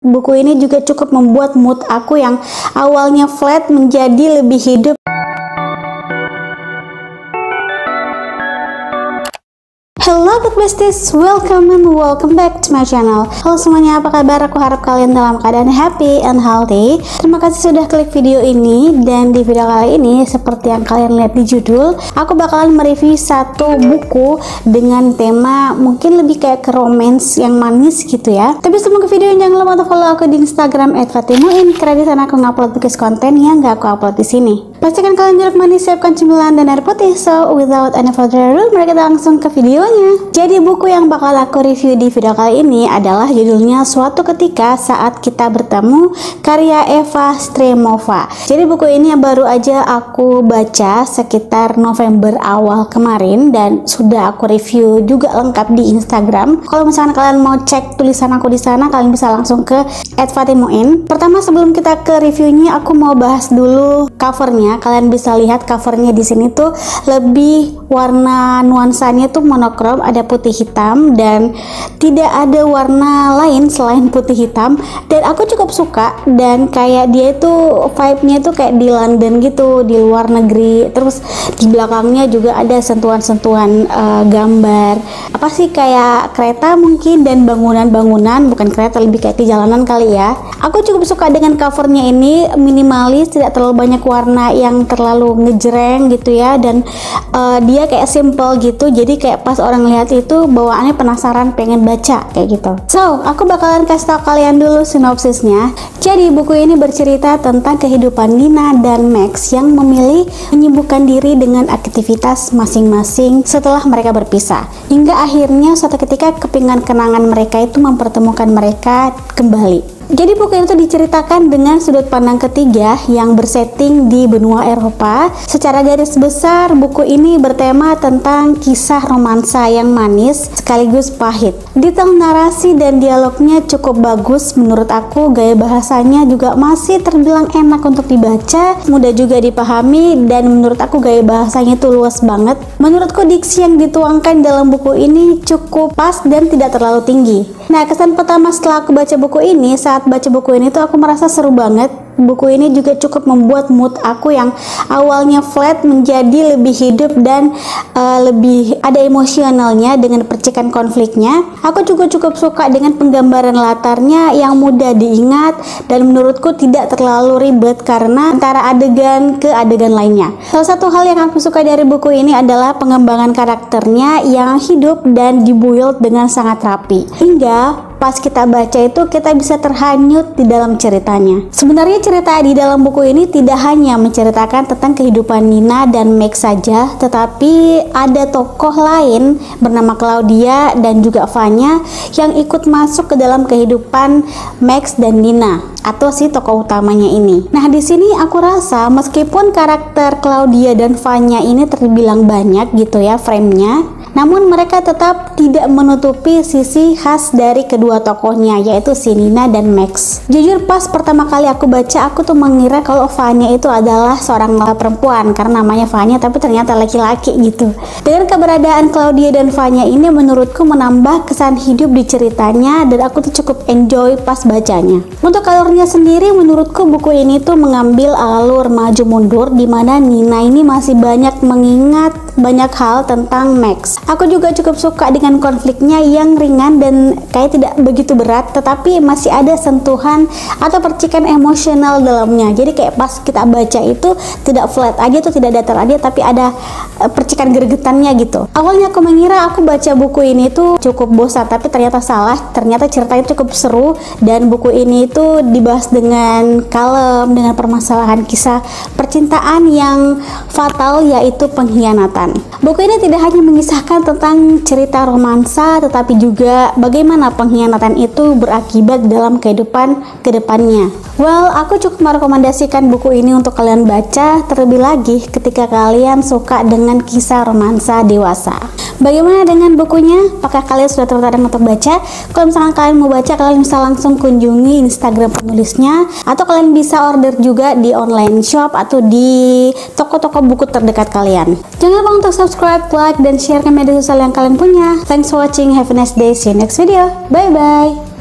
Buku ini juga cukup membuat mood aku yang awalnya flat menjadi lebih hidup. Hello Book Besties, welcome back to my channel. Halo semuanya, apa kabar? Aku harap kalian dalam keadaan happy and healthy. Terima kasih sudah klik video ini. Dan di video kali ini, seperti yang kalian lihat di judul, aku bakalan mereview satu buku dengan tema mungkin lebih kayak ke romance yang manis gitu ya. Tapi sebelum ke video, jangan lupa untuk follow aku di Instagram @fatimuin, karena di sana aku ngupload bukis konten yang gak aku upload di sini. Pastikan kalian jeruk manis, siapkan cemilan dan air putih. So without any further ado, mari kita langsung ke videonya. Jadi buku yang bakal aku review di video kali ini adalah judulnya Suatu Ketika Saat Kita Bertemu, karya Eva Stremova. Jadi buku ini baru aja aku baca sekitar November awal kemarin dan sudah aku review juga lengkap di Instagram. Kalau misalkan kalian mau cek tulisan aku di sana, kalian bisa langsung ke @fatimuin. Pertama, sebelum kita ke reviewnya, aku mau bahas dulu covernya. Kalian bisa lihat covernya di sini tuh lebih warna nuansanya tuh monokrom, ada putih hitam dan tidak ada warna lain selain putih hitam. Dan aku cukup suka, dan kayak dia itu vibe-nya tuh kayak di London gitu, di luar negeri. Terus di belakangnya juga ada sentuhan-sentuhan gambar apa sih, kayak kereta mungkin dan bangunan-bangunan, bukan kereta, lebih kayak di jalanan kali ya. Aku cukup suka dengan covernya ini, minimalis, tidak terlalu banyak warna yang terlalu ngejreng gitu ya, dan dia kayak simple gitu, jadi kayak pas orang lihat itu bawaannya penasaran, pengen baca kayak gitu. So, aku bakalan kasih tau kalian dulu sinopsisnya. Jadi buku ini bercerita tentang kehidupan Nina dan Max yang memilih menyibukkan diri dengan aktivitas masing-masing setelah mereka berpisah, hingga akhirnya suatu ketika kepingan kenangan mereka itu mempertemukan mereka kembali. Jadi buku itu diceritakan dengan sudut pandang ketiga yang bersetting di benua Eropa. Secara garis besar, buku ini bertema tentang kisah romansa yang manis sekaligus pahit. Detail narasi dan dialognya cukup bagus menurut aku. Gaya bahasanya juga masih terbilang enak untuk dibaca, mudah juga dipahami, dan menurut aku gaya bahasanya itu luas banget. Menurutku diksi yang dituangkan dalam buku ini cukup pas dan tidak terlalu tinggi. Nah, kesan pertama setelah aku baca buku ini, saat baca buku ini tuh aku merasa seru banget. Buku ini juga cukup membuat mood aku yang awalnya flat menjadi lebih hidup dan lebih ada emosionalnya dengan percikan konfliknya. Aku juga cukup suka dengan penggambaran latarnya yang mudah diingat dan menurutku tidak terlalu ribet karena antara adegan ke adegan lainnya. Salah satu hal yang aku suka dari buku ini adalah pengembangan karakternya yang hidup dan dibuild dengan sangat rapi, hingga pas kita baca itu kita bisa terhanyut di dalam ceritanya. Sebenarnya cerita di dalam buku ini tidak hanya menceritakan tentang kehidupan Nina dan Max saja, tetapi ada tokoh lain bernama Claudia dan juga Vanya yang ikut masuk ke dalam kehidupan Max dan Nina, atau si tokoh utamanya ini. Nah, di sini aku rasa meskipun karakter Claudia dan Vanya ini terbilang banyak gitu ya frame-nya, namun mereka tetap tidak menutupi sisi khas dari kedua tokohnya, yaitu si Nina dan Max. Jujur pas pertama kali aku baca, aku tuh mengira kalau Vanya itu adalah seorang perempuan karena namanya Vanya, tapi ternyata laki-laki gitu. Dengan keberadaan Claudia dan Vanya ini menurutku menambah kesan hidup di ceritanya dan aku tuh cukup enjoy pas bacanya. Untuk alurnya sendiri, menurutku buku ini tuh mengambil alur maju mundur, dimana Nina ini masih banyak mengingat banyak hal tentang Max. Aku juga cukup suka dengan konfliknya yang ringan dan kayak tidak begitu berat, tetapi masih ada sentuhan atau percikan emosional dalamnya. Jadi kayak pas kita baca itu tidak flat aja tuh, tidak datar aja, tapi ada percikan gregetannya gitu. Awalnya aku mengira aku baca buku ini tuh cukup bosan, tapi ternyata salah. Ternyata ceritanya cukup seru dan buku ini tuh dibahas dengan kalem, dengan permasalahan kisah percintaan yang fatal, yaitu pengkhianatan. Buku ini tidak hanya mengisahkan tentang cerita romansa, tetapi juga bagaimana pengkhianatan itu berakibat dalam kehidupan kedepannya. Well, aku cukup merekomendasikan buku ini untuk kalian baca, terlebih lagi ketika kalian suka dengan kisah romansa dewasa. Bagaimana dengan bukunya? Apakah kalian sudah tertarik untuk baca? Kalau misalkan kalian mau baca, kalian bisa langsung kunjungi Instagram penulisnya, atau kalian bisa order juga di online shop atau di toko-toko buku terdekat kalian. Jangan lupa untuk subscribe, like, dan share ke media sosial yang kalian punya. Thanks for watching. Have a nice day. See you next video. Bye bye.